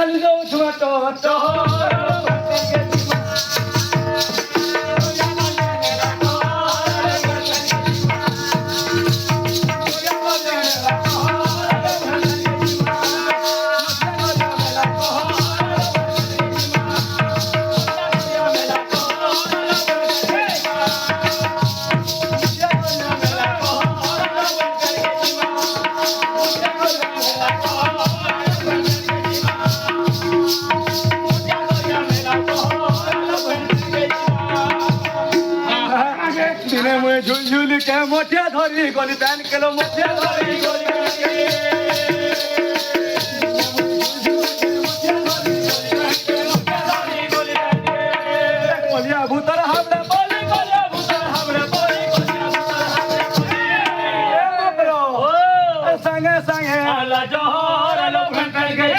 चालू जाऊ छोटो दिनेमुळे झुलझुली काय मोठ्या धरी गोली पॅन केलं मोठ्या धरी गोली कोलिया भूतर हाबडे बोली कोलिया भूतर हाबडे बोली कोलिया भूतर हाबडे बोली सांगे सांगे आला जोहर लो फंकर गई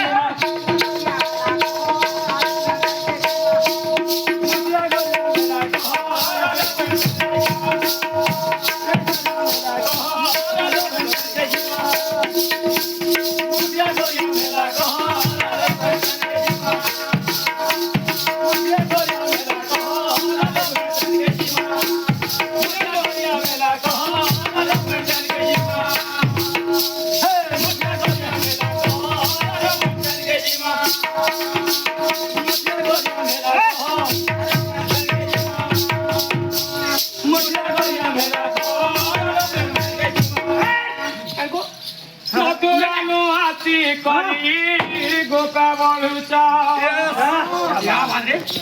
गोपा बलुचा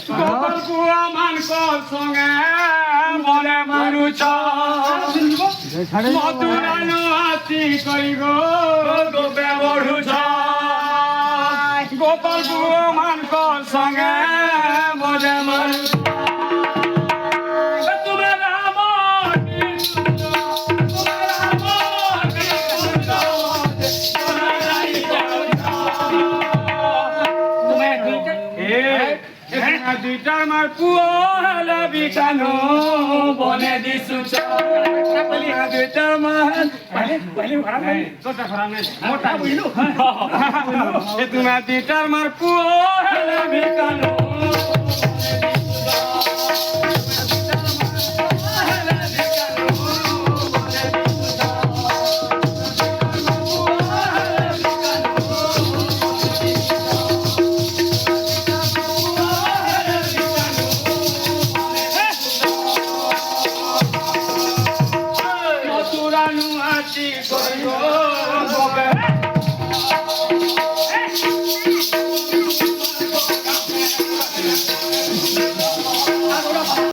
गोपाल कुआ मान को संगे मने मारुचा मधुरानु आती कई गो गोपे बलुचा गोपाल कुआ मान को संगे मने मारुचा दुईटार मार पुअला बिकानो बने दिसुच दुईटार मार पहिले खराब नाही छोटा खराब नाही मोठा बुझलो हे तुम्हा दुईटार मार पुअला बिकानो Anu ati koyo gobe